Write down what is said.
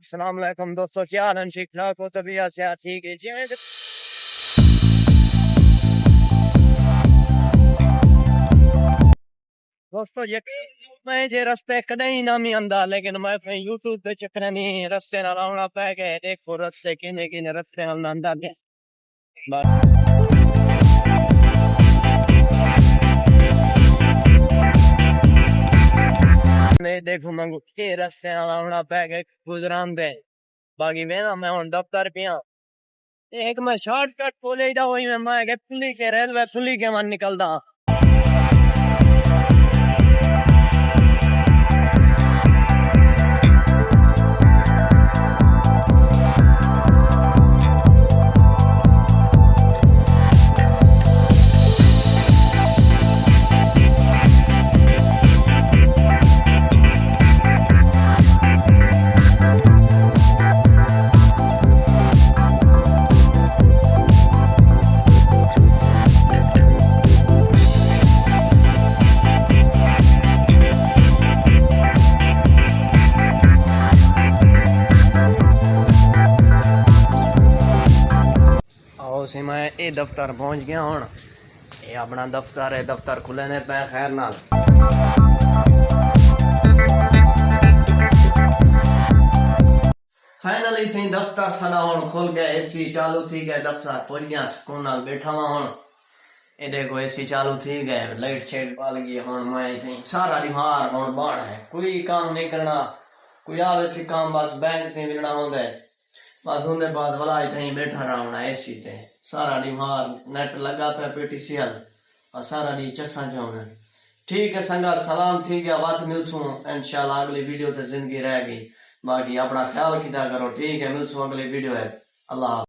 अस्सलाम वालेकुम दोस्तों, क्या हाल है? ठीक ठाक हो? तबीयत सेहत ठीक है जी? दोस्तों यकीन मैं जे रस्ते कदई ना मी आंदा, लेकिन मैं अपने यूट्यूब पे चक्कर नहीं रस्ते नाल आउणा पै गया। देखो रस्ते किने किने रस्ते नाल आंदा गया। मैं देखो मंगू के रस्ते नाल आउणा पै गया गुजरान दे। बाकी वेना मैं हुन दफ्तर पिया। एक मैं शॉर्टकट खोले दा होई मैं के पुली के रेलवे पुली के मन निकलदा। उसी मैं ये दफ्तर पहुंच गया हूँ। ये अपना दफ्तर है, दफ्तर खुले ने पे खैर नाल। फाइनली सही दफ्तर सारा हुन खुल गया, एसी चालू थी गया, दफ्तर पहुंच गया, सुकून नाल बैठा हुआ हुन। ये देखो एसी चालू थी गए, लाइट शेड पा लगी हुन। मैं सारा दिमाग हुन बाण है, कोई काम नहीं करना, कोई आवे से काम बस बैंक ते मिलना होंदा है। बस उनके बाद वाला इतनी बैठा रहना एसी ते, सारा दिमाग नेट लगा पे पीटीसीएल और सारा दी चसा जाऊंगा। ठीक है संगा, सलाम ठीक है, बात मिलसूं इंशाल्लाह अगली वीडियो ते जिंदगी रहेगी। बाकी अपना ख्याल किया करो, ठीक है, मिलसूं अगली वीडियो है। अल्लाह।